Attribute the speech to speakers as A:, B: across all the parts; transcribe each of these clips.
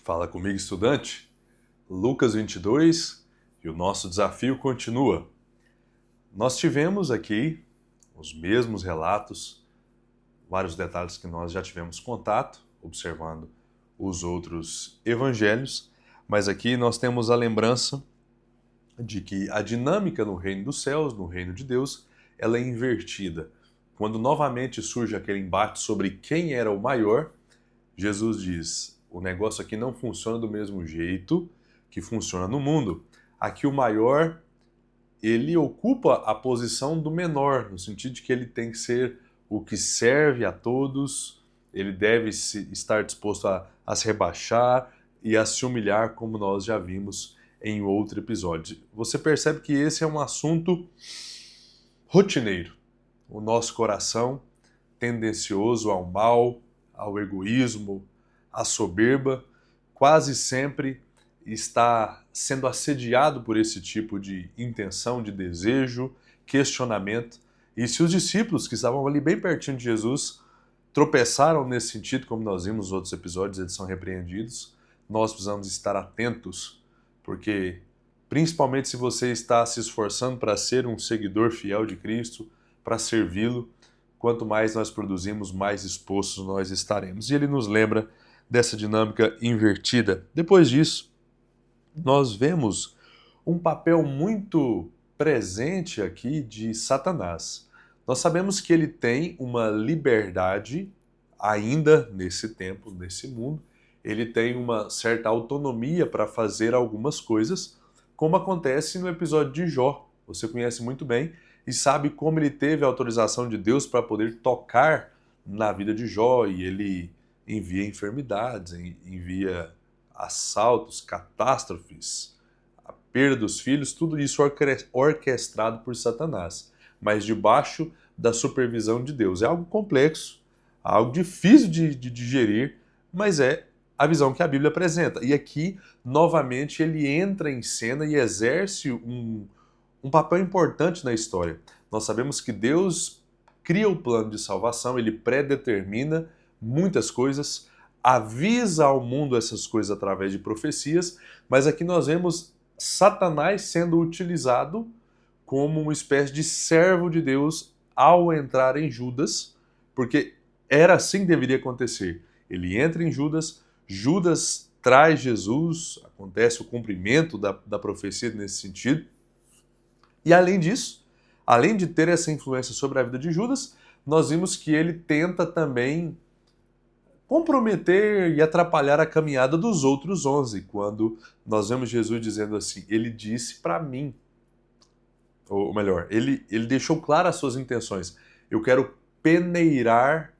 A: Fala comigo, estudante. Lucas 22 e o nosso desafio continua. Nós tivemos aqui os mesmos relatos, vários detalhes que nós já tivemos contato, observando os outros evangelhos, mas aqui nós temos a lembrança de que a dinâmica no reino dos céus, no reino de Deus, ela é invertida. Quando novamente surge aquele embate sobre quem era o maior, Jesus diz: o negócio aqui não funciona do mesmo jeito que funciona no mundo. Aqui o maior, ele ocupa a posição do menor, no sentido de que ele tem que ser o que serve a todos, ele deve estar disposto a se rebaixar e a se humilhar, como nós já vimos em outro episódio. Você percebe que esse é um assunto rotineiro. O nosso coração tendencioso ao mal, ao egoísmo, à soberba, quase sempre está sendo assediado por esse tipo de intenção, de desejo, questionamento. E se os discípulos que estavam ali bem pertinho de Jesus tropeçaram nesse sentido, como nós vimos nos outros episódios, eles são repreendidos, nós precisamos estar atentos, porque principalmente se você está se esforçando para ser um seguidor fiel de Cristo, para servi-lo, quanto mais nós produzimos, mais expostos nós estaremos. E ele nos lembra dessa dinâmica invertida. Depois disso, nós vemos um papel muito presente aqui de Satanás. Nós sabemos que ele tem uma liberdade ainda nesse tempo, nesse mundo. Ele tem uma certa autonomia para fazer algumas coisas, como acontece no episódio de Jó. Você conhece muito bem e sabe como ele teve a autorização de Deus para poder tocar na vida de Jó, e ele envia enfermidades, envia assaltos, catástrofes, a perda dos filhos, tudo isso orquestrado por Satanás, mas debaixo da supervisão de Deus. É algo complexo, algo difícil de digerir, mas é a visão que a Bíblia apresenta. E aqui, novamente, ele entra em cena e exerce um papel importante na história. Nós sabemos que Deus cria o plano de salvação, ele predetermina muitas coisas, avisa ao mundo essas coisas através de profecias, mas aqui nós vemos Satanás sendo utilizado como uma espécie de servo de Deus ao entrar em Judas, porque era assim que deveria acontecer. Ele entra em Judas, Judas traz Jesus, acontece o cumprimento da profecia nesse sentido, e além disso, além de ter essa influência sobre a vida de Judas, nós vimos que ele tenta também comprometer e atrapalhar a caminhada dos outros 11, quando nós vemos Jesus dizendo assim: ele disse para mim, ou melhor, ele deixou claras as suas intenções. Eu quero peneirar,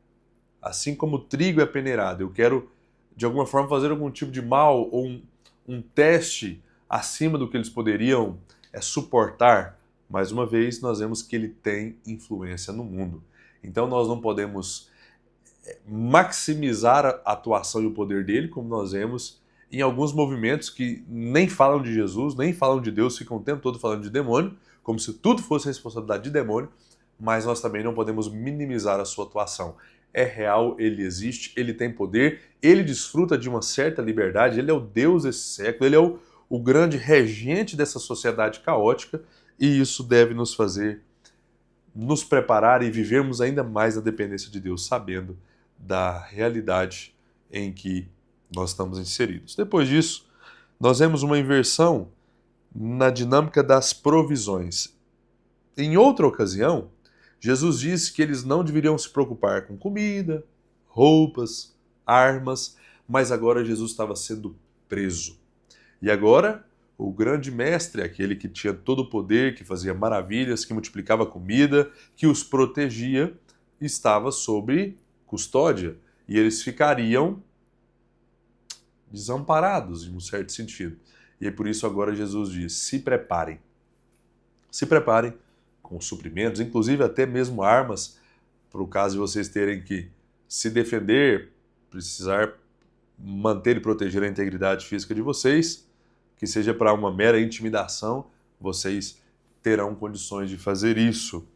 A: assim como o trigo é peneirado. Eu quero, de alguma forma, fazer algum tipo de mal ou um teste acima do que eles poderiam suportar. Mais uma vez, nós vemos que ele tem influência no mundo. Então nós não podemos maximizar a atuação e o poder dele, como nós vemos em alguns movimentos que nem falam de Jesus, nem falam de Deus, ficam o tempo todo falando de demônio, como se tudo fosse responsabilidade de demônio, mas nós também não podemos minimizar a sua atuação. É real, ele existe, ele tem poder, ele desfruta de uma certa liberdade, ele é o Deus desse século, ele é o grande regente dessa sociedade caótica, e isso deve nos fazer nos preparar e vivermos ainda mais na dependência de Deus, sabendo da realidade em que nós estamos inseridos. Depois disso, nós vemos uma inversão na dinâmica das provisões. Em outra ocasião, Jesus disse que eles não deveriam se preocupar com comida, roupas, armas, mas agora Jesus estava sendo preso. E agora, o grande mestre, aquele que tinha todo o poder, que fazia maravilhas, que multiplicava comida, que os protegia, estava sob custódia. E eles ficariam desamparados, em um certo sentido. E é por isso agora Jesus diz: se preparem. Se preparem com suprimentos, inclusive até mesmo armas, para o caso de vocês terem que se defender, precisar manter e proteger a integridade física de vocês, que seja para uma mera intimidação, vocês terão condições de fazer isso.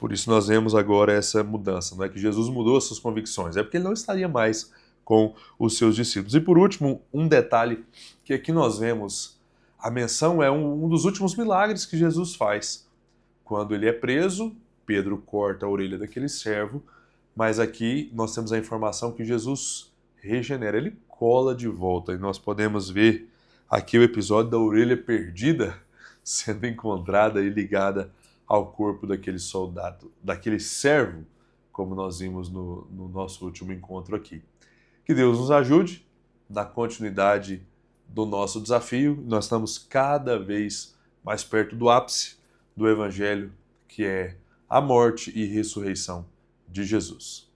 A: Por isso nós vemos agora essa mudança. Não é que Jesus mudou as suas convicções, é porque ele não estaria mais com os seus discípulos. E por último, um detalhe que aqui nós vemos, a menção é um dos últimos milagres que Jesus faz. Quando ele é preso, Pedro corta a orelha daquele servo, mas aqui nós temos a informação que Jesus regenera, ele cola de volta, e nós podemos ver aqui o episódio da orelha perdida sendo encontrada e ligada ao corpo daquele soldado, daquele servo, como nós vimos no nosso último encontro aqui. Que Deus nos ajude na continuidade do nosso desafio. Nós estamos cada vez mais perto do ápice do Evangelho, que é a morte e ressurreição de Jesus.